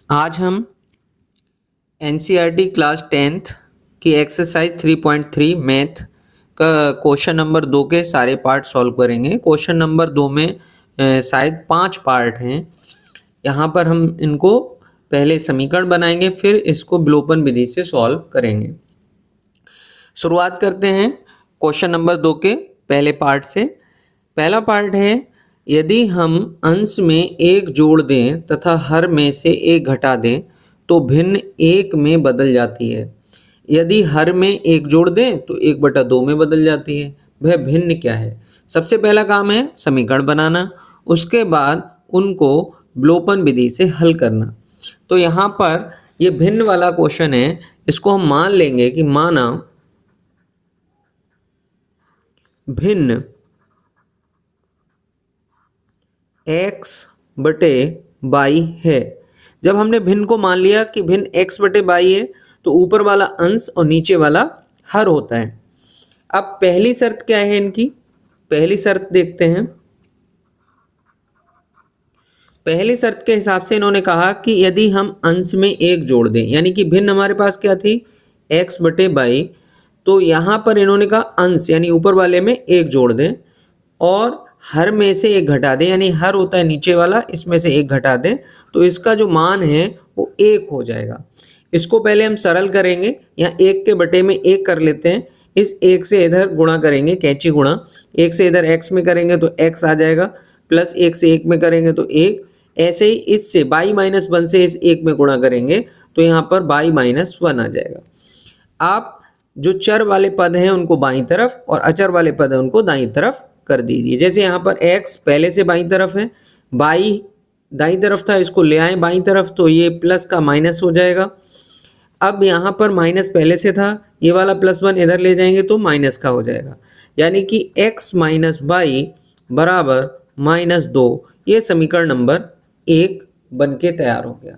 आज हम NCERT class 10th की एक्सरसाइज 3.3 मैथ का क्वेश्चन नंबर 2 के सारे पार्ट सॉल्व करेंगे। क्वेश्चन नंबर 2 में शायद 5 पार्ट हैं। यहाँ पर हम इनको पहले समीकरण बनाएंगे, फिर इसको विलोपन विधि से सॉल्व करेंगे। शुरुआत करते हैं क्वेश्चन नंबर 2 के पहले पार्ट से। पहला पार्ट है, यदि हम अंश में एक जोड़ दें तथा हर में से एक घटा दें तो भिन्न एक में बदल जाती है। यदि हर में एक जोड़ दें तो 1/2 में बदल जाती है। वह भिन्न क्या है? सबसे पहला काम है समीकरण बनाना, उसके बाद उनको विलोपन विधि से हल करना। तो यहाँ पर ये भिन्न वाला क्वेश्चन है, इसको हम मान लेंगे कि माना भिन्न x/y है। जब हमने भिन्न को मान लिया कि भिन्न x/y है तो ऊपर वाला अंश और नीचे वाला हर होता है। अब पहली शर्त क्या है इनकी? पहली शर्त देखते हैं। पहली शर्त के हिसाब से इन्होंने कहा कि यदि हम अंश में एक जोड़ दें, यानी कि भिन्न हमारे पास क्या थी? x/y। तो यहाँ पर इन्होंने कहा अंश यानी ऊपर वाले में एक जोड़ दें और हर में से एक घटा दें, यानी हर होता है नीचे वाला, इसमें से एक घटा दें तो इसका जो मान है वो 1 हो जाएगा। इसको पहले हम सरल करेंगे, यहाँ 1 के बटे में 1 कर लेते हैं। इस 1 से इधर गुणा करेंगे, कैंची गुणा। 1 से इधर x में करेंगे तो x आ जाएगा, प्लस 1 से 1 में करेंगे तो 1। ऐसे ही इससे y-1 से इस 1 में गुणा करेंगे तो यहाँ पर y-1 आ जाएगा। आप जो चर वाले पद हैं उनको बाईं तरफ और अचर वाले पद हैं उनको दाईं तरफ कर दीजिए। जैसे यहाँ पर x पहले से बाईं तरफ है, y दाईं तरफ था, इसको ले आए बाईं तरफ तो ये प्लस का माइनस हो जाएगा। अब यहाँ पर माइनस पहले से था, ये वाला +1 इधर ले जाएंगे तो माइनस का हो जाएगा, यानी कि x - y बराबर -2। ये समीकरण नंबर 1 बन के तैयार हो गया।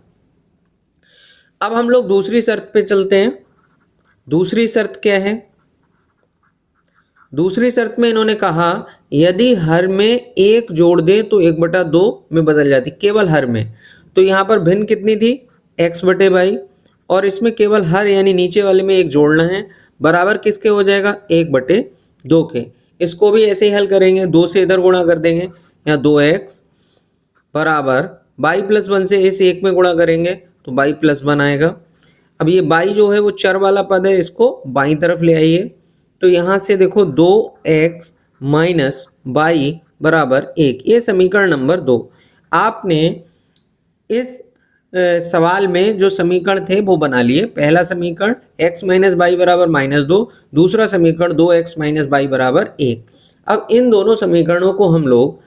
अब हम लोग दूसरी शर्त पे चलते हैं। दूसरी शर्त क्या है? दूसरी शर्त में इन्होंने कहा यदि हर में एक जोड़ दे तो 1/2 में बदल जाती, केवल हर में। तो यहाँ पर भिन्न कितनी थी? x/y, और इसमें केवल हर यानी नीचे वाले में एक जोड़ना है, बराबर किसके हो जाएगा? 1/2 के। इसको भी ऐसे ही हल करेंगे, 2 से इधर गुणा कर देंगे, यहाँ 2x बराबर y+1 से इस 1 में गुणा करेंगे तो y+1 आएगा। अब ये y जो है वो चर वाला पद है, इसको बाईं तरफ ले आइए। तो यहाँ से देखो 2x - y बराबर 1, ये समीकरण नंबर 2। आपने इस सवाल में जो समीकरण थे वो बना लिए। पहला समीकरण x - y बराबर -2, दूसरा समीकरण 2x - y बराबर 1। अब इन दोनों समीकरणों को हम लोग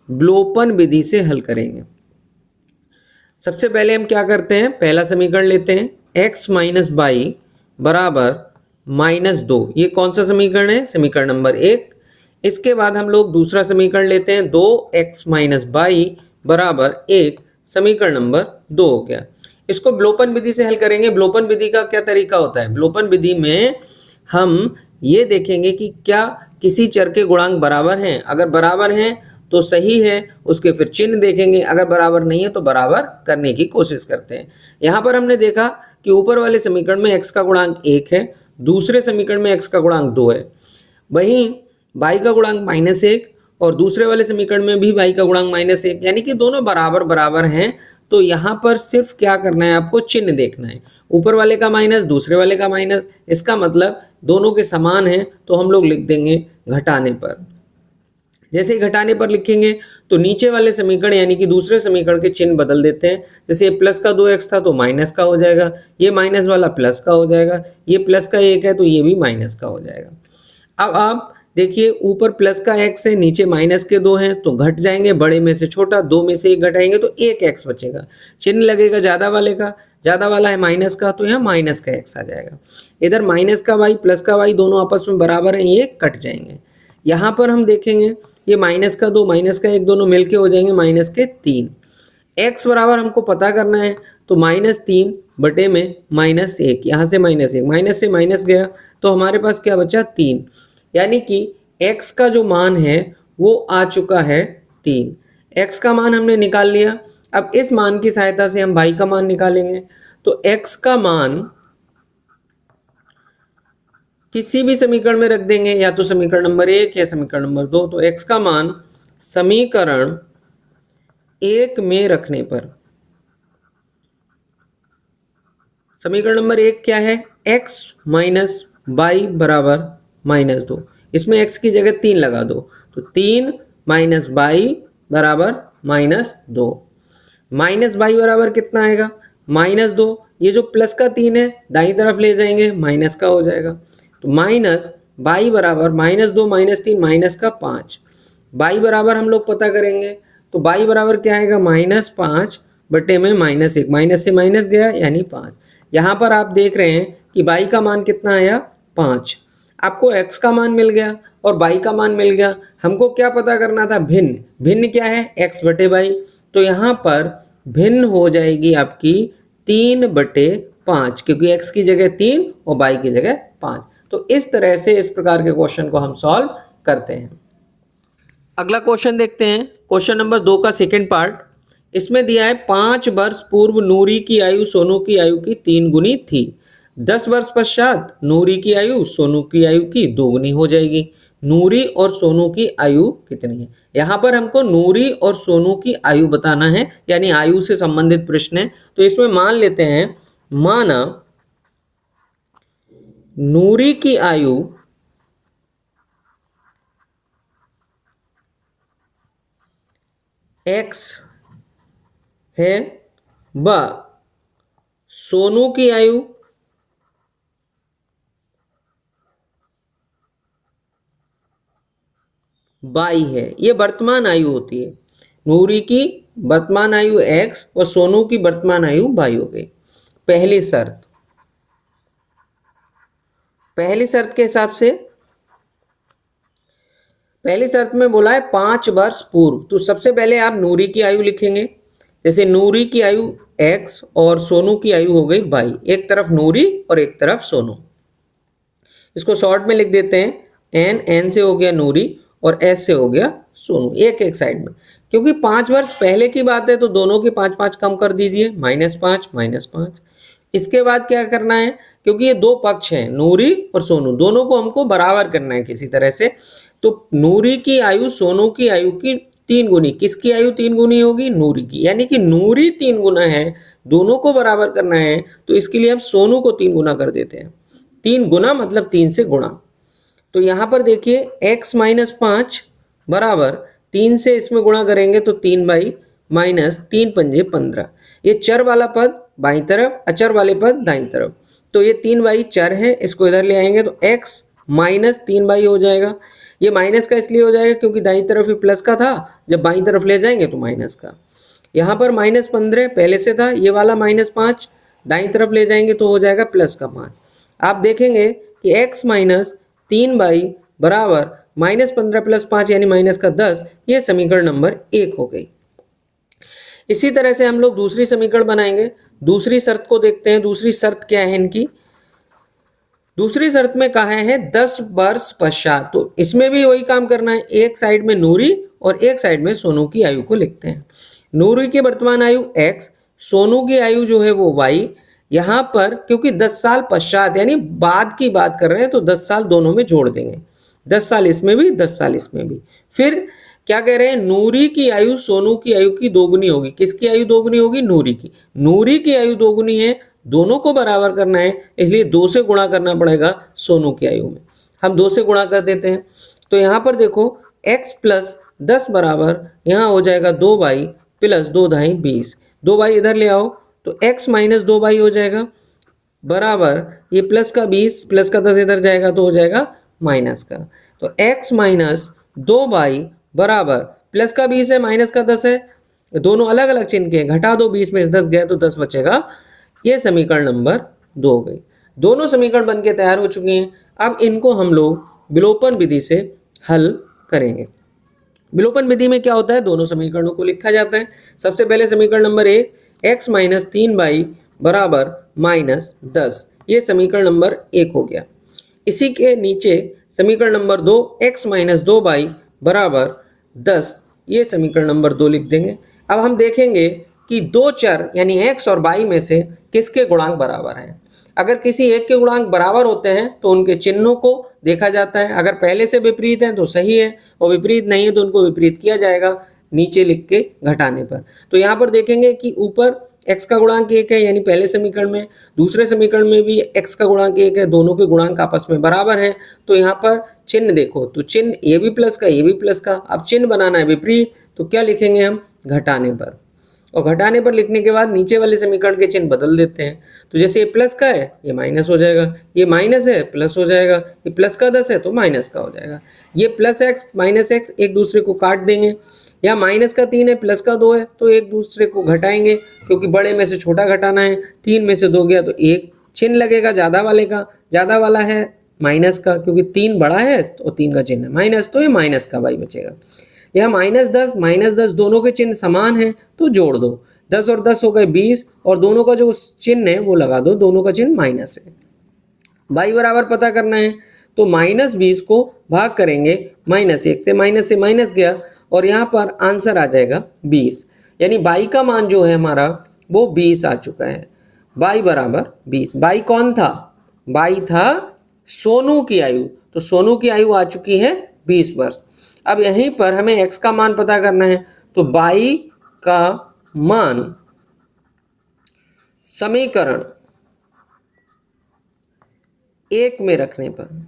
विलोपन विधि से हल करेंगे। सबसे पहले हम क्या करते हैं? पहला समीकरण लेते हैं, x - y बराबर -2। ये कौन सा समीकरण है? समीकरण नंबर 1। इसके बाद हम लोग दूसरा समीकरण लेते हैं, 2x - y बराबर 1, समीकरण नंबर 2 हो गया। इसको विलोपन विधि से हल करेंगे। विलोपन विधि का क्या तरीका होता है? विलोपन विधि में हम ये देखेंगे कि क्या किसी चर के गुणांक बराबर हैं। अगर बराबर हैं तो सही है, उसके फिर चिन्ह देखेंगे। अगर बराबर नहीं है तो बराबर करने की कोशिश करते हैं। यहाँ पर हमने देखा कि ऊपर वाले समीकरण में x का गुणांक 1 है, दूसरे समीकरण में x का गुणांक 2 है, वहीं y का गुणांक -1 और दूसरे वाले समीकरण में भी y का गुणांक -1, यानी कि दोनों बराबर बराबर हैं। तो यहाँ पर सिर्फ क्या करना है, आपको चिन्ह देखना है। ऊपर वाले का माइनस, दूसरे वाले का माइनस, इसका मतलब दोनों के समान हैं, तो हम लोग लिख देंगे घटाने पर। जैसे ही घटाने पर लिखेंगे तो नीचे वाले समीकरण यानी कि दूसरे समीकरण के चिन्ह बदल देते हैं। जैसे ये प्लस का 2x था तो माइनस का हो जाएगा, ये माइनस वाला प्लस का हो जाएगा, ये प्लस का 1 है तो ये भी माइनस का हो जाएगा। अब आप देखिए, ऊपर प्लस का x है, नीचे माइनस के 2 हैं तो घट जाएंगे, बड़े में से छोटा, 2 में से 1 घटाएंगे तो 1x बचेगा। चिन्ह लगेगा ज़्यादा वाले का, ज़्यादा वाला है माइनस का तो यहाँ माइनस का x आ जाएगा। इधर माइनस का y प्लस का y दोनों आपस में बराबर हैं, ये कट जाएंगे। यहाँ पर हम देखेंगे ये माइनस का 2 माइनस का 1 दोनों मिलके हो जाएंगे -3। x बराबर हमको पता करना है तो -3 बटे में -1, यहाँ से -1, माइनस से माइनस गया तो हमारे पास क्या बचा? 3, यानी कि x का जो मान है वो आ चुका है 3। x का मान हमने निकाल लिया। अब इस मान की सहायता से हम y का मान निकालेंगे। तो x का मान किसी भी समीकरण में रख देंगे, या तो समीकरण नंबर 1 या समीकरण नंबर 2। तो x का मान समीकरण 1 में रखने पर, समीकरण नंबर 1 क्या है, x माइनस वाई बराबर -2। इसमें x की जगह 3 लगा दो, तो 3 माइनस वाई बराबर -2। माइनस वाई बराबर कितना आएगा, -2। ये जो प्लस का 3 है दाईं तरफ ले जाएंगे, माइनस का हो जाएगा। तो माइनस वाई बराबर -2 -3 माइनस का 5। वाई बराबर हम लोग पता करेंगे, तो वाई बराबर क्या आएगा, -5 बटे में -1। माइनस से माइनस गया यानी 5। यहाँ पर आप देख रहे हैं कि वाई का मान कितना आया, 5। आपको x का मान मिल गया और y का मान मिल गया। हमको क्या पता करना था, भिन्न। भिन्न क्या है, x बटे y। तो यहाँ पर भिन्न हो जाएगी आपकी 3/5, क्योंकि x की जगह 3 और y की जगह 5। तो इस तरह से इस प्रकार के क्वेश्चन को हम सॉल्व करते हैं। अगला क्वेश्चन देखते हैं, क्वेश्चन नंबर 2 का सेकंड पार्ट। इसमें दिया है 5 वर्ष पूर्व नूरी की आयु सोनू की आयु की 3 गुनी थी। 10 वर्ष पश्चात नूरी की आयु सोनू की आयु की 2 गुनी हो जाएगी। नूरी और सोनू की आयु कितनी है। यहाँ पर हमको नूरी और सोनू की आयु बताना है, यानी आयु से संबंधित प्रश्न है। तो इसमें मान लेते हैं, माना नूरी की आयु x है व सोनू की आयु y है। ये वर्तमान आयु होती है। नूरी की वर्तमान आयु x और सोनू की वर्तमान आयु y हो गई। पहली शर्त के हिसाब से, पहली शर्त में बोला है 5 वर्ष पूर्व। तो सबसे पहले आप नूरी की आयु लिखेंगे। जैसे नूरी की आयु x और सोनू की आयु हो गई y। एक तरफ नूरी और एक तरफ सोनू। इसको शॉर्ट में लिख देते हैं, n से हो गया नूरी और s से हो गया सोनू, एक एक साइड में। क्योंकि 5 वर्ष पहले की बात है तो दोनों के 5-5 कम कर दीजिए, -5 -5। इसके बाद क्या करना है, क्योंकि ये दो पक्ष हैं नूरी और सोनू, दोनों को हमको बराबर करना है किसी तरह से। तो नूरी की आयु सोनू की आयु की 3 गुनी। किसकी आयु 3 गुनी होगी, नूरी की। यानी कि नूरी 3 गुना है, दोनों को बराबर करना है, तो इसके लिए हम सोनू को 3 गुना कर देते हैं। 3 गुना मतलब 3 से गुणा। तो यहाँ पर देखिए x - 5 बराबर 3 से इसमें गुणा करेंगे तो 3/, -3 पंजे 15। ये चर वाला पद बाईं तरफ, अचर वाले पद दाईं तरफ। तो ये 3/, चर है, इसको इधर ले आएंगे तो x - 3/, हो जाएगा। ये माइनस का इसलिए हो जाएगा क्योंकि दाईं तरफ ही प्लस का था, जब बाईं तरफ ले जाएंगे तो माइनस का। यहाँ पर -15 पहले से था, ये वाला -5 दाईं तरफ ले जाएंगे तो हो जाएगा +5। आप देखेंगे कि x - 3/, बराबर -15 + 5 यानी -10। ये समीकरण नंबर 1 हो गई। इसी तरह से हम लोग दूसरी समीकरण बनाएंगे। दूसरी शर्त को देखते हैं। दूसरी शर्त क्या है इनकी, दूसरी शर्त में कहा है 10 वर्ष पश्चात। तो इसमें भी वही काम करना है, एक साइड में नूरी और एक साइड में सोनू की आयु को लिखते हैं। नूरी की वर्तमान आयु x, सोनू की आयु जो है वो y। यहाँ पर क्योंकि 10 साल पश्चात यानी बाद की बात कर रहे हैं तो 10 साल दोनों में जोड़ देंगे, 10 साल इसमें भी 10 साल इसमें भी। फिर क्या कह रहे हैं, नूरी की आयु सोनू की आयु की 2 गुनी होगी। किसकी आयु 2 गुनी होगी, नूरी की। नूरी की आयु 2 गुनी है, दोनों को बराबर करना है, इसलिए 2 से गुणा करना पड़ेगा सोनू की आयु में। हम 2 से गुणा कर देते हैं। तो यहाँ पर देखो x + 10 बराबर यहाँ हो जाएगा 2/, + 2 × 20। 2/, इधर ले आओ तो x - 2/, हो जाएगा, बराबर ये प्लस का 20 प्लस का 10 इधर जाएगा तो हो जाएगा माइनस का। तो x - 2/, बराबर प्लस का 20 है माइनस का 10 है, दोनों अलग अलग चिन्ह के, घटा दो 20 में से 10 गया तो 10 बचेगा। ये समीकरण नंबर 2 हो गई। दोनों समीकरण बनके तैयार हो चुके हैं। अब इनको हम लोग विलोपन विधि से हल करेंगे। विलोपन विधि में क्या होता है, दोनों समीकरणों को लिखा जाता है। सबसे पहले समीकरण नंबर 1, x - 3/, बराबर -10। ये समीकरण नंबर 1 हो गया। इसी के नीचे समीकरण नंबर 2, x - 2/, बराबर 10। ये समीकरण नंबर 2 लिख देंगे। अब हम देखेंगे कि दो चर यानी x और y में से किसके गुणांक बराबर हैं। अगर किसी एक के गुणांक बराबर होते हैं तो उनके चिन्हों को देखा जाता है, अगर पहले से विपरीत है तो सही है और विपरीत नहीं है तो उनको विपरीत किया जाएगा नीचे लिख के घटाने पर। तो यहाँ पर देखेंगे कि ऊपर x का गुणांक 1 है यानी पहले समीकरण में, दूसरे समीकरण में भी x का गुणांक 1 है, दोनों के गुणांक आपस में बराबर हैं। तो यहाँ पर चिन्ह देखो तो चिन्ह ये भी प्लस का ये भी प्लस का, अब चिन्ह बनाना है विपरीत तो क्या लिखेंगे हम घटाने पर, और घटाने पर लिखने के बाद नीचे वाले समीकरण के चिन्ह बदल देते हैं। तो जैसे ये प्लस का है ये माइनस हो जाएगा, ये माइनस है प्लस हो जाएगा, ये प्लस का 10 है तो माइनस का हो जाएगा, ये प्लस एक्स माइनस एक्स एक दूसरे को काट देंगे, या माइनस का 3 है प्लस का 2 है तो एक दूसरे को घटाएंगे क्योंकि बड़े में से छोटा घटाना है, 3 में से 2 गया तो एक चिन्ह लगेगा ज़्यादा वाले का, ज़्यादा वाला है माइनस का क्योंकि 3 बड़ा है तो 3 का चिन्ह है माइनस, तो ये माइनस का y बचेगा। यह -10 दोनों के चिन्ह समान हैं तो जोड़ दो, 10 और 10 हो गए 20 और दोनों का जो चिन्ह है वो लगा दो, दोनों का चिन्ह माइनस है। y बराबर पता करना है तो -20 को भाग करेंगे -1 से, माइनस से माइनस गया और यहाँ पर आंसर आ जाएगा 20, यानी y का मान जो है हमारा वो 20 आ चुका है। y बराबर 20, y कौन था, y था सोनू की आयु, तो सोनू की आयु आ चुकी है 20 वर्ष। अब यहीं पर हमें x का मान पता करना है तो y का मान समीकरण 1 में रखने पर,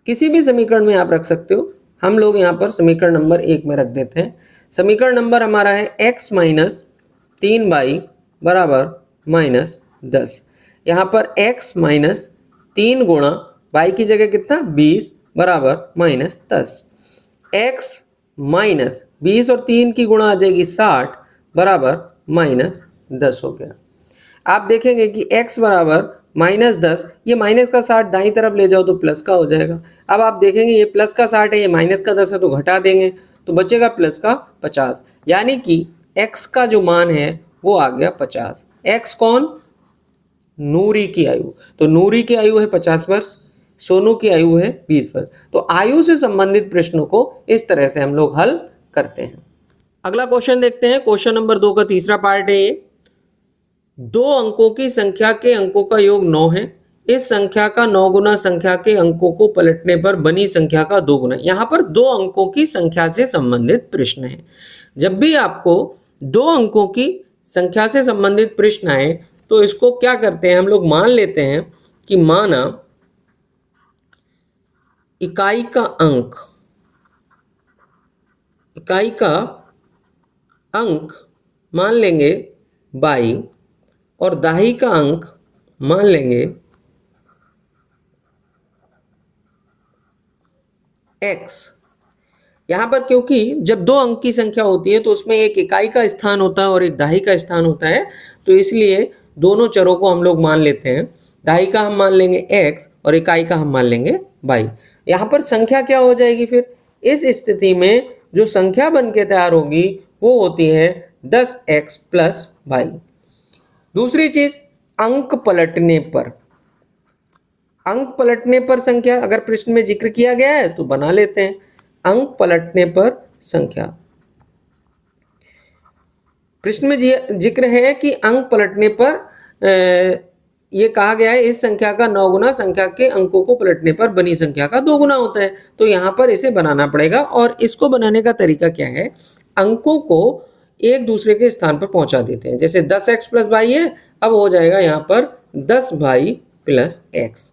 किसी भी समीकरण में आप रख सकते हो, हम लोग यहाँ पर समीकरण नंबर 1 में रख देते हैं। समीकरण नंबर हमारा है x माइनस 3y बराबर -10। यहाँ पर x माइनस 3 गुणा y की जगह कितना 20 बराबर -10, x माइनस 20 और 3 की गुणा आ जाएगी 60 बराबर -10 हो गया। आप देखेंगे कि x बराबर -10, ये माइनस का 60 दाईं तरफ ले जाओ तो प्लस का हो जाएगा। अब आप देखेंगे ये प्लस का 60 है, ये माइनस का 10 है तो घटा देंगे तो बचेगा प्लस का 50, यानी कि x का जो मान है वो आ गया 50। x कौन, नूरी की आयु, तो नूरी की आयु है 50 वर्ष, सोनू की आयु है 20 वर्ष। तो आयु से संबंधित प्रश्नों को इस तरह से हम लोग हल करते हैं। अगला क्वेश्चन देखते हैं, क्वेश्चन नंबर 2 का तीसरा पार्ट है ये। 2 अंकों की संख्या के अंकों का योग 9 है, इस संख्या का 9 गुना संख्या के अंकों को पलटने पर बनी संख्या का 2 गुना। यहाँ पर 2 अंकों की संख्या से संबंधित प्रश्न है। जब भी आपको 2 अंकों की संख्या से संबंधित प्रश्न आए तो इसको क्या करते हैं हम लोग, मान लेते हैं कि माना इकाई का अंक, इकाई का अंक मान लेंगे 22 और दाही का अंक मान लेंगे x। यहां पर क्योंकि जब 2 अंक की संख्या होती है तो उसमें एक इकाई का स्थान होता है और एक दाही का स्थान होता है, तो इसलिए दोनों चरों को हम लोग मान लेते हैं, दाही का हम मान लेंगे x और इकाई का हम मान लेंगे y। यहाँ पर संख्या क्या हो जाएगी, फिर इस स्थिति में जो संख्या बन के तैयार होगी वो होती है 10x प्लस y। दूसरी चीज अंक पलटने पर, अंक पलटने पर संख्या अगर प्रश्न में जिक्र किया गया है तो बना लेते हैं। अंक पलटने पर संख्या, प्रश्न में जिक्र है कि अंक पलटने पर ये कहा गया है इस संख्या का 9 गुना संख्या के अंकों को पलटने पर बनी संख्या का 2 गुना होता है, तो यहाँ पर इसे बनाना पड़ेगा। और इसको बनाने का तरीका क्या है, अंकों को एक दूसरे के स्थान पर पहुंचा देते हैं। जैसे 10x प्लस y है, अब हो जाएगा यहाँ पर 10y प्लस x।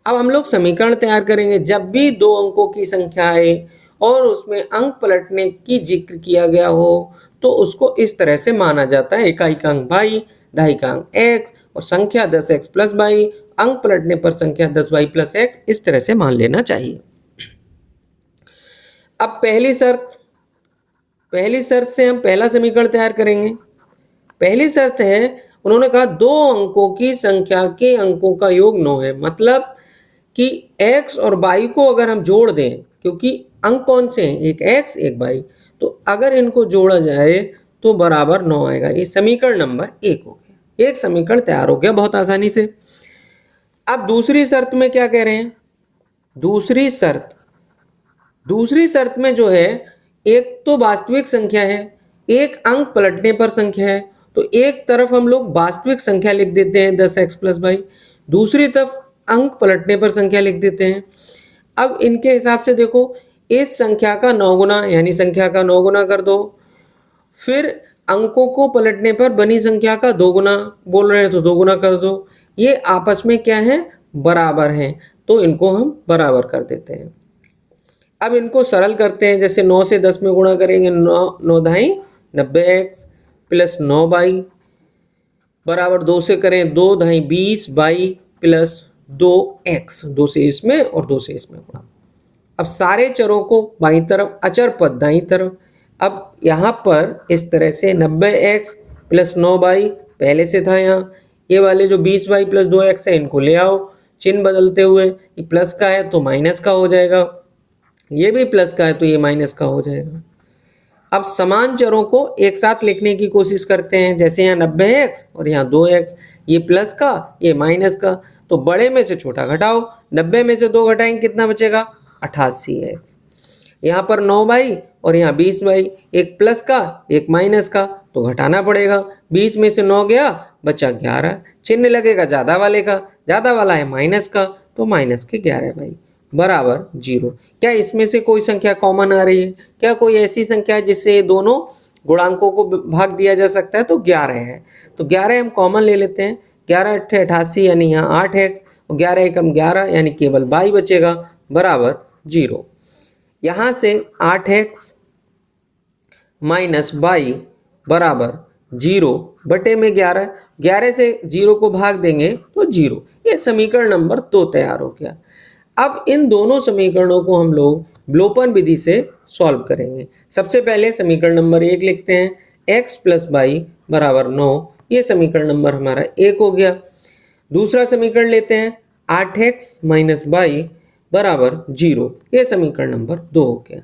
अब हम लोग समीकरण तैयार करेंगे। जब भी 2 अंकों की संख्या आए और उसमें अंक पलटने की जिक्र किया गया हो तो उसको इस तरह से माना जाता है, इकाई का अंक y, दाही का अंक x और संख्या 10x प्लस y, अंक पलटने पर संख्या 10y प्लस x, इस तरह से मान लेना चाहिए। अब पहली शर्त से हम पहला समीकरण तैयार करेंगे। पहली शर्त है, उन्होंने कहा 2 अंकों की संख्या के अंकों का योग 9 है, मतलब कि x और y को अगर हम जोड़ दें, क्योंकि अंक कौन से हैं, एक x एक y, तो अगर इनको जोड़ा जाए तो बराबर 9 आएगा। ये समीकरण नंबर 1 हो गया, एक समीकरण तैयार हो गया बहुत आसानी से। अब दूसरी शर्त में क्या कह रहे हैं, दूसरी शर्त में जो है, एक तो वास्तविक संख्या है, एक अंक पलटने पर संख्या है, तो एक तरफ हम लोग वास्तविक संख्या लिख देते हैं 10x प्लस वाई, दूसरी तरफ अंक पलटने पर संख्या लिख देते हैं। अब इनके हिसाब से देखो, इस संख्या का 9 गुना यानी संख्या का 9 गुना कर दो, फिर अंकों को पलटने पर बनी संख्या का 2 गुना बोल रहे हैं तो 2 गुना कर दो। ये आपस में क्या है, बराबर हैं, तो इनको हम बराबर कर देते हैं। अब इनको सरल करते हैं, जैसे 9 से 10 में गुणा करेंगे, 9 दाई 90x प्लस 9 बाई बराबर 2 से करें 2 दाई 20 बाई प्लस 2x, 2 से इसमें और 2 से इसमें गुणा। अब सारे चरों को बाईं तरफ, अचर पद दाईं तरफ। अब यहाँ पर इस तरह से 90x प्लस 9 बाई पहले से था, यहाँ ये वाले जो 20 बाई प्लस 2x है इनको ले आओ, चिन्ह बदलते हुए, ये प्लस का है तो माइनस का हो जाएगा, ये भी प्लस का है तो ये माइनस का हो जाएगा। अब समान चरों को एक साथ लिखने की कोशिश करते हैं, जैसे यहाँ 90x और यहाँ 2x, ये प्लस का ये माइनस का, तो बड़े में से छोटा घटाओ, 90 में से 2 घटाएंगे कितना बचेगा, 88x। यहाँ पर 9 बाई और यहाँ 20 बाई, एक प्लस का एक माइनस का, तो घटाना पड़ेगा, 20 में से 9 गया बचा 11, चिन्ह लगेगा ज़्यादा वाले का, ज़्यादा वाला है माइनस का, तो माइनस के 11 बाई बराबर 0। क्या इसमें से कोई संख्या कॉमन आ रही है? क्या कोई ऐसी संख्या है जिससे ये दोनों गुणांकों को भाग दिया जा सकता है? तो 11 है, तो 11 हम कॉमन ले लेते हैं, 11 अट्ठे 88 यानी यहाँ 8x और 11 एकम 11 यानी केवल बाई बचेगा बराबर 0। यहाँ से 8x माइनस बाई बराबर 0 बटे में 11, 11 से 0 को भाग देंगे तो 0। ये समीकरण नंबर 2 तैयार हो गया। अब इन दोनों समीकरणों को हम लोग विलोपन विधि से सॉल्व करेंगे। सबसे पहले समीकरण नंबर 1 लिखते हैं, x प्लस बाई बराबर 9, ये समीकरण नंबर हमारा 1 हो गया। दूसरा समीकरण लेते हैं, 8x माइनस बाई बराबर 0, ये समीकरण नंबर 2 हो गया।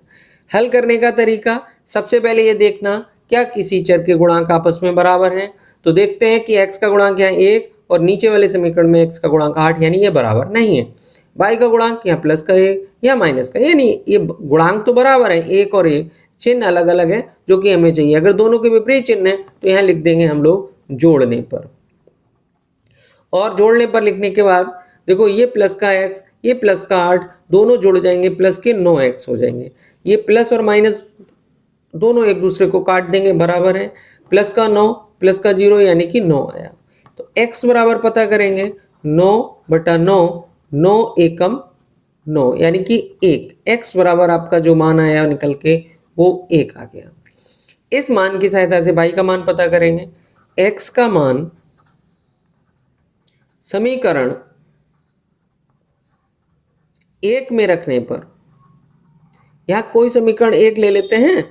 हल करने का तरीका, सबसे पहले ये देखना क्या किसी चर के गुणांक आपस में बराबर हैं, तो देखते हैं कि x का गुणांक यहाँ 1 और नीचे वाले समीकरण में x का गुणांक 8, यानी ये बराबर नहीं है। y का गुणांक यहाँ प्लस का 1 या माइनस का, यानी ये गुणांक तो बराबर है, 1 और 1, चिन्ह अलग अलग है जो कि हमें चाहिए। अगर दोनों के विपरीत चिन्ह है तो यहाँ लिख देंगे हम लोग जोड़ने पर, और जोड़ने पर लिखने के बाद देखो ये प्लस का x, ये प्लस का 8, दोनों जुड़ जाएंगे, प्लस के 9x हो जाएंगे। ये प्लस और माइनस दोनों एक दूसरे को काट देंगे, बराबर है, प्लस का 9 प्लस का 0 यानी कि 9 आया। तो x बराबर पता करेंगे 9 बटा 9, 9 एकम 9 यानी कि 1। x बराबर आपका जो मान आया निकल के वो 1 आ गया। इस मान की सहायता से y का मान पता करेंगे। x का मान समीकरण 1 में रखने पर, यहाँ कोई समीकरण 1 ले लेते हैं,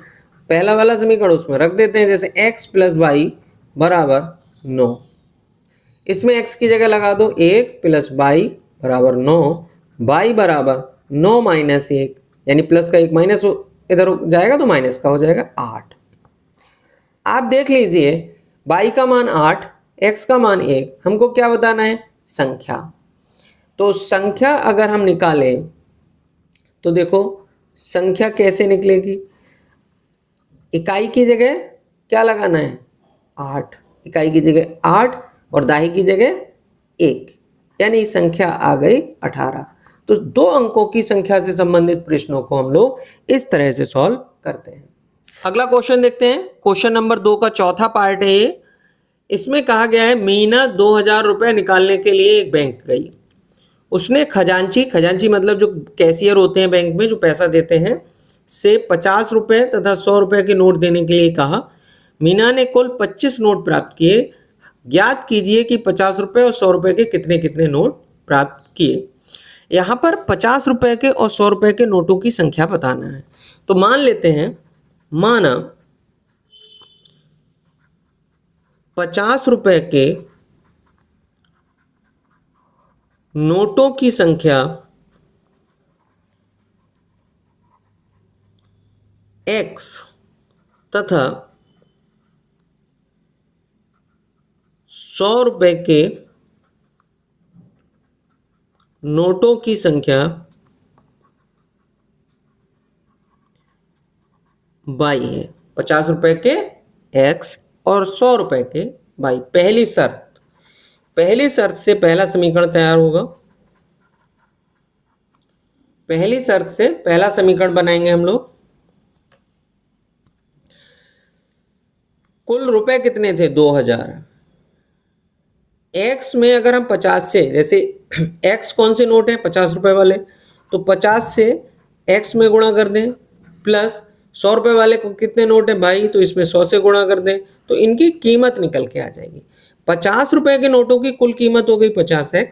पहला वाला समीकरण उसमें रख देते हैं, जैसे x प्लस वाई बराबर 9, इसमें x की जगह लगा दो 1 प्लस वाई बराबर 9, वाई बराबर 9 माइनस 1, यानी प्लस का 1 माइनस इधर जाएगा तो माइनस का हो जाएगा 8। आप देख लीजिए y का मान 8, x का मान 1, हमको क्या बताना है, संख्या। तो संख्या अगर हम निकालें तो देखो संख्या कैसे निकलेगी, इकाई की जगह क्या लगाना है 8, इकाई की जगह 8 और दाही की जगह 1, यानी संख्या आ गई 18। तो 2 अंकों की संख्या से संबंधित प्रश्नों को हम लोग इस तरह से सॉल्व करते हैं। अगला क्वेश्चन देखते हैं, क्वेश्चन नंबर 2 का चौथा पार्ट है ये। इसमें कहा गया है मीना 2000 रुपये निकालने के लिए एक बैंक गई। उसने खजांची मतलब जो कैशियर होते हैं बैंक में जो पैसा देते हैं, से 50 रुपये तथा 100 रुपये के नोट देने के लिए कहा। मीना ने कुल 25 नोट प्राप्त किए, ज्ञात कीजिए कि 50 रुपये और 100 रुपये के कितने कितने नोट प्राप्त किए। यहाँ पर 50 रुपये के और 100 रुपये के नोटों की संख्या बताना है। तो मान लेते हैं, माना 50 रुपये के नोटों की संख्या x तथा 100 रुपये के नोटों की संख्या y है। 50 रुपये के x और 100 रुपए के बाई। पहली शर्त से पहला समीकरण तैयार होगा। पहली शर्त से पहला समीकरण बनाएंगे हम लोग। कुल रुपए कितने थे? 2000। एक्स में अगर हम 50 से, जैसे एक्स कौन से नोट है? 50 रुपए वाले, तो 50 से एक्स में गुणा कर दें, प्लस 100 रुपए वाले को कितने नोट है भाई? तो इसमें 100 से गुणा कर दें, तो इनकी कीमत निकल के आ जाएगी। 50 रुपए के नोटों की कुल कीमत हो गई 50x,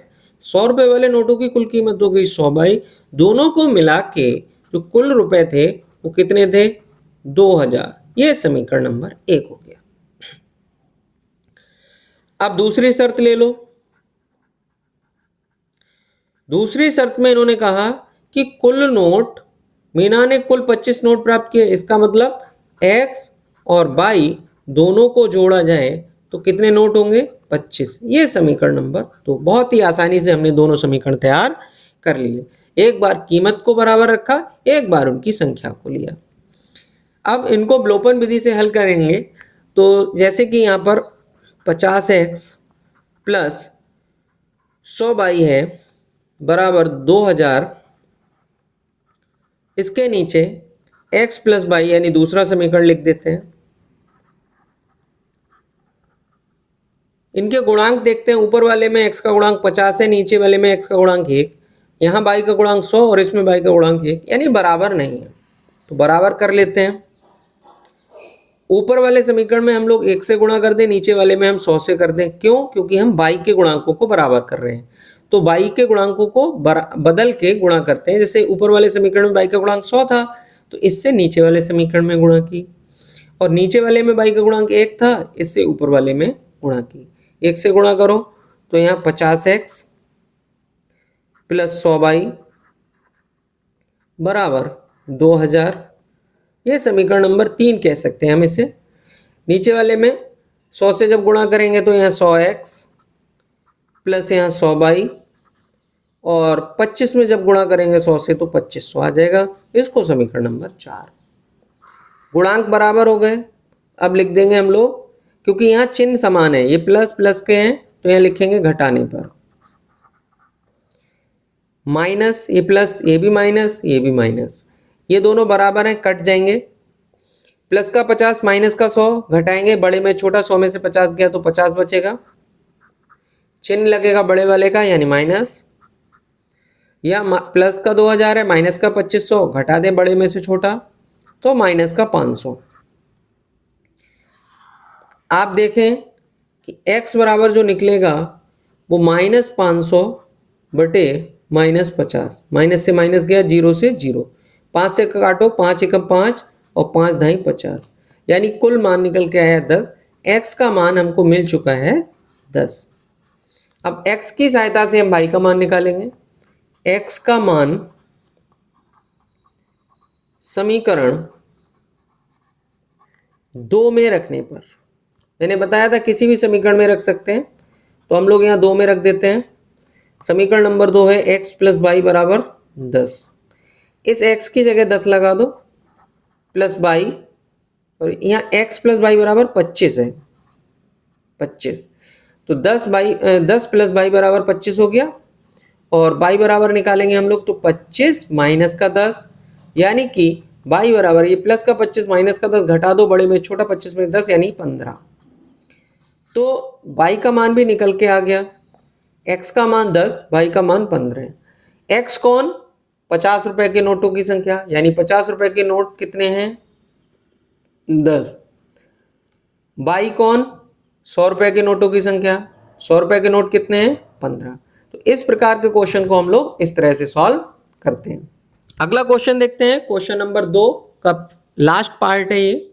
100 रुपए वाले नोटों की कुल कीमत हो गई 100 बाई। दोनों को मिला के जो कुल रुपए थे वो कितने थे? 2000। ये समीकरण नंबर 1 हो गया। अब दूसरी शर्त ले लो। दूसरी शर्त में इन्होंने कहा कि कुल नोट, मीना ने कुल 25 नोट प्राप्त किए, इसका मतलब x और y दोनों को जोड़ा जाए तो कितने नोट होंगे? 25। ये समीकरण नंबर 2। बहुत ही आसानी से हमने दोनों समीकरण तैयार कर लिए। एक बार कीमत को बराबर रखा, एक बार उनकी संख्या को लिया। अब इनको ब्लोपन विधि से हल करेंगे तो जैसे कि यहाँ पर 50x प्लस 100y है बराबर 2000, इसके नीचे x प्लस y यानी दूसरा समीकरण लिख देते हैं। इनके गुणांक देखते हैं। ऊपर वाले में x का गुणांक 50 है, नीचे वाले में x का गुणांक 1, यहाँ y का गुणांक 100 और इसमें y का गुणांक 1, यानी बराबर नहीं है, तो बराबर कर लेते हैं। ऊपर वाले समीकरण में हम लोग 1 से गुणा कर दें, नीचे वाले में हम 100 से कर दें। क्यों? क्योंकि हम y के गुणांकों को बराबर कर रहे हैं, तो y के गुणांकों को बदल के गुणा करते हैं। जैसे ऊपर वाले समीकरण में y का गुणांक 100 था, तो इससे नीचे वाले समीकरण में गुणा की, और नीचे वाले में y का गुणांक 1 था, इससे ऊपर वाले में गुणा की। 1 से गुणा करो तो यहाँ 50x प्लस 100y बराबर 2000। ये समीकरण नंबर 3 कह सकते हैं हम इसे। नीचे वाले में 100 से जब गुणा करेंगे तो यहाँ 100x प्लस यहाँ 100y, और 25 में जब गुणा करेंगे 100 से तो 2500 आ जाएगा। इसको समीकरण नंबर 4। गुणांक बराबर हो गए। अब लिख देंगे हम लोग, क्योंकि यहाँ चिन्ह समान है, ये प्लस प्लस के हैं तो यहाँ लिखेंगे घटाने पर माइनस, ये प्लस, ये भी माइनस, ये भी माइनस, ये दोनों बराबर हैं, कट जाएंगे। प्लस का 50 माइनस का 100 घटाएंगे, बड़े में छोटा, 100 में से 50 गया तो 50 बचेगा, चिन्ह लगेगा बड़े वाले का यानी माइनस, या प्लस का 2000 है, माइनस का 2500, घटा दें बड़े में से छोटा तो माइनस का 500। आप देखें कि x बराबर जो निकलेगा वो -500 बटे -50, माइनस से माइनस गया, 0 से 0, 5 से काटो, 5 एकम 5 और 5 ढाई 50, यानी कुल मान निकल के आया 10। x का मान हमको मिल चुका है 10। अब x की सहायता से हम y का मान निकालेंगे। x का मान समीकरण 2 में रखने पर, मैंने बताया था किसी भी समीकरण में रख सकते हैं, तो हम लोग यहाँ 2 में रख देते हैं। समीकरण नंबर 2 है x प्लस वाई बराबर 10। इस x की जगह 10 लगा दो, प्लस वाई, और यहाँ x प्लस वाई बराबर 25 है, 25, तो 10 प्लस वाई बराबर 25 हो गया, और y बराबर निकालेंगे हम लोग तो 25 माइनस का 10, यानी कि y बराबर, ये प्लस का 25 माइनस का 10 घटा दो, बड़े में छोटा, 25 में 10 यानी 15। तो y का मान भी निकल के आ गया, x का मान 10, y का मान 15 है। x कौन? 50 रुपए के नोटों की संख्या, यानी 50 रुपए के नोट कितने हैं? 10। y कौन? 100 रुपए के नोटों की संख्या, 100 रुपए के नोट कितने हैं? 15। तो इस प्रकार के क्वेश्चन को हम लोग इस तरह से सॉल्व करते हैं। अगला क्वेश्चन देखते हैं, क्वेश्चन नंबर 2 का लास्ट पार्ट है ये।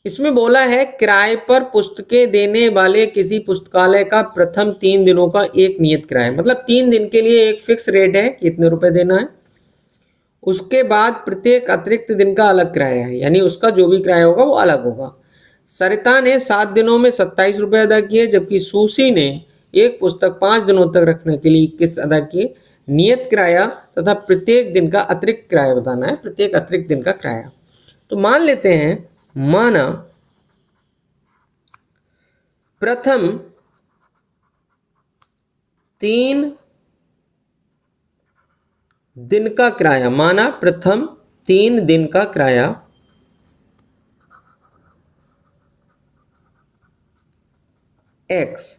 इसमें बोला है किराए पर पुस्तकें देने वाले किसी पुस्तकालय का प्रथम 3 दिनों का एक नियत किराया, मतलब 3 दिन के लिए एक फिक्स रेट है कि इतने रुपए देना है, उसके बाद प्रत्येक अतिरिक्त दिन का अलग किराया है, यानी उसका जो भी किराया होगा वो अलग होगा। सरिता ने 7 दिनों में 27 रुपए अदा किए, जबकि सुशी ने एक पुस्तक 5 दिनों तक रखने के लिए 21 अदा किए। नियत किराया तथा प्रत्येक दिन का अतिरिक्त किराया बताना है, प्रत्येक अतिरिक्त दिन का किराया। तो मान लेते हैं माना प्रथम 3 दिन का किराया, माना प्रथम 3 दिन का किराया x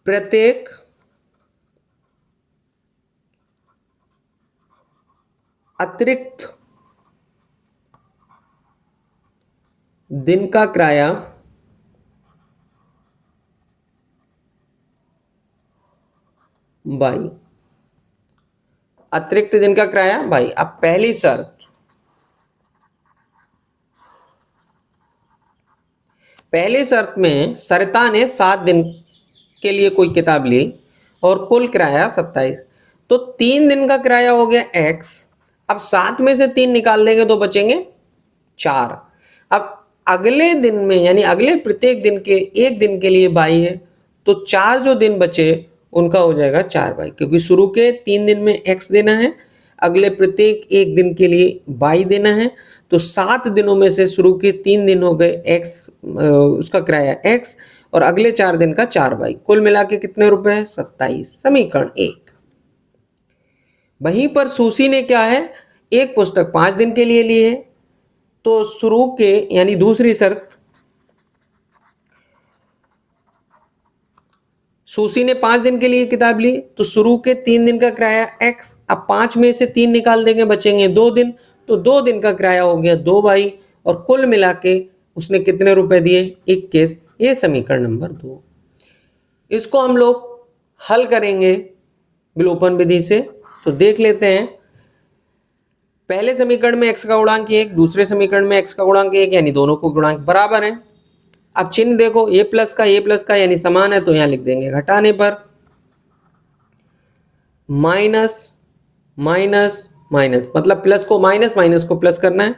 प्रत्येक अतिरिक्त दिन का किराया बाई, अतिरिक्त दिन का किराया बाई। अब पहली शर्त, पहली शर्त में सरिता ने 7 दिन के लिए कोई किताब ली और कुल किराया 27, तो 3 दिन का किराया हो गया x। अब 7 में से 3 निकाल देंगे तो बचेंगे 4। अब अगले दिन में यानी अगले प्रत्येक दिन के एक दिन के लिए बाई है, तो 4 जो दिन बचे उनका हो जाएगा 4 बाई, क्योंकि शुरू के 3 दिन में x देना है, अगले प्रत्येक एक दिन के लिए बाई देना है, तो 7 दिनों में से शुरू के 3 दिन हो गए x, उसका किराया x, और अगले 4 दिन का 4 बाई, कुल मिला के कितने रुपए? 27। समीकरण 1। वहीं पर सुशी ने क्या है, एक पुस्तक 5 दिन के लिए ली है, तो शुरू के यानी दूसरी शर्त, सुशी ने 5 दिन के लिए किताब ली, तो शुरू के 3 दिन का किराया x। अब 5 में से 3 निकाल देंगे, बचेंगे 2 दिन, तो 2 दिन का किराया हो गया 2 बाई, और कुल मिला के उसने कितने रुपए दिए? 21। ये समीकरण नंबर 2। इसको हम लोग हल करेंगे विलोपन विधि से, तो देख लेते हैं। पहले समीकरण में x का गुणांक 1, दूसरे समीकरण में x का गुणांक 1, यानी दोनों को गुणांक बराबर हैं। अब चिन्ह देखो, a प्लस का यानी समान है, तो यहां लिख देंगे। घटाने पर माइनस माइनस माइनस, मतलब प्लस को माइनस, माइनस को प्लस करना है।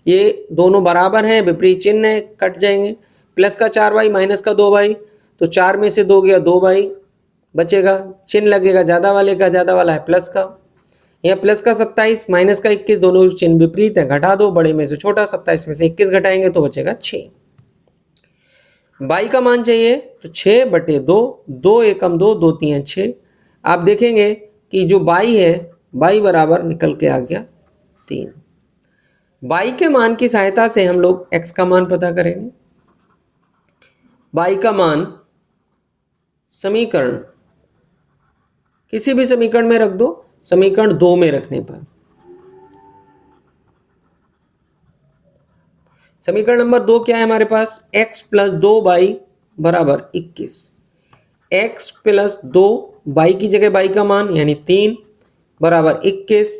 ये दोनों बराबर हैं, विपरीत चिन्ह है, कट जाएंगे। प्लस का 4 बाई, माइनस का 2 बाई, तो 4 में से 2 गया 2 बाई, बचेगा। चिन्ह लगेगा ज्यादा वाले का, ज्यादा वाला है प्लस का। यहाँ प्लस का 27, माइनस का 21, दोनों चिन्ह विपरीत है, घटा दो, बड़े में से छोटा। 27 में से 21 घटाएंगे तो बचेगा 6। बाई का मान चाहिए, तो 6/2, 2 एकम 2, 2 3 6। आप देखेंगे कि जो बाई है, बाई बराबर निकल के आ गया 3। बाई के मान की सहायता से हम लोग x का मान पता करेंगे। बाई का मान समीकरण, किसी भी समीकरण में रख दो, समीकरण 2 में रखने पर समीकरण नंबर 2 क्या है हमारे पास? x प्लस 2 बाई बराबर 21। x प्लस 2, बाई की जगह बाई का मान यानी 3 बराबर 21।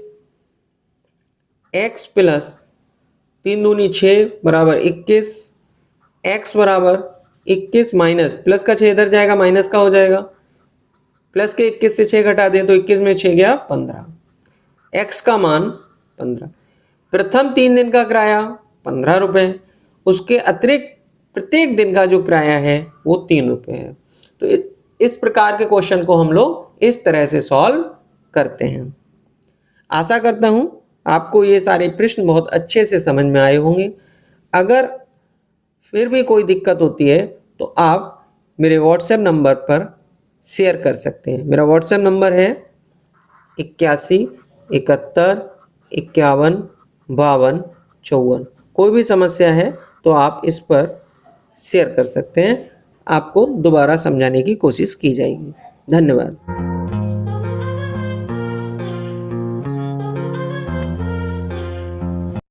x प्लस 3 दूनी 6 बराबर 21। x बराबर 21 माइनस, प्लस का 6 इधर जाएगा, माइनस का हो जाएगा। प्लस के 21 से 6 घटा दें तो 21 में 6 गया 15। x का मान 15। प्रथम 3 दिन का किराया 15 रुपये, उसके अतिरिक्त प्रत्येक दिन का जो किराया है वो 3 रुपये है। तो इस प्रकार के क्वेश्चन को हम लोग इस तरह से सॉल्व करते हैं। आशा करता हूं आपको ये सारे प्रश्न बहुत अच्छे से समझ में आए होंगे। अगर फिर भी कोई दिक्कत होती है तो आप मेरे व्हाट्सएप नंबर पर शेयर कर सकते हैं। मेरा व्हाट्सएप नंबर है 81 71 51 52 54। कोई भी समस्या है तो आप इस पर शेयर कर सकते हैं, आपको दोबारा समझाने की कोशिश की जाएगी। धन्यवाद।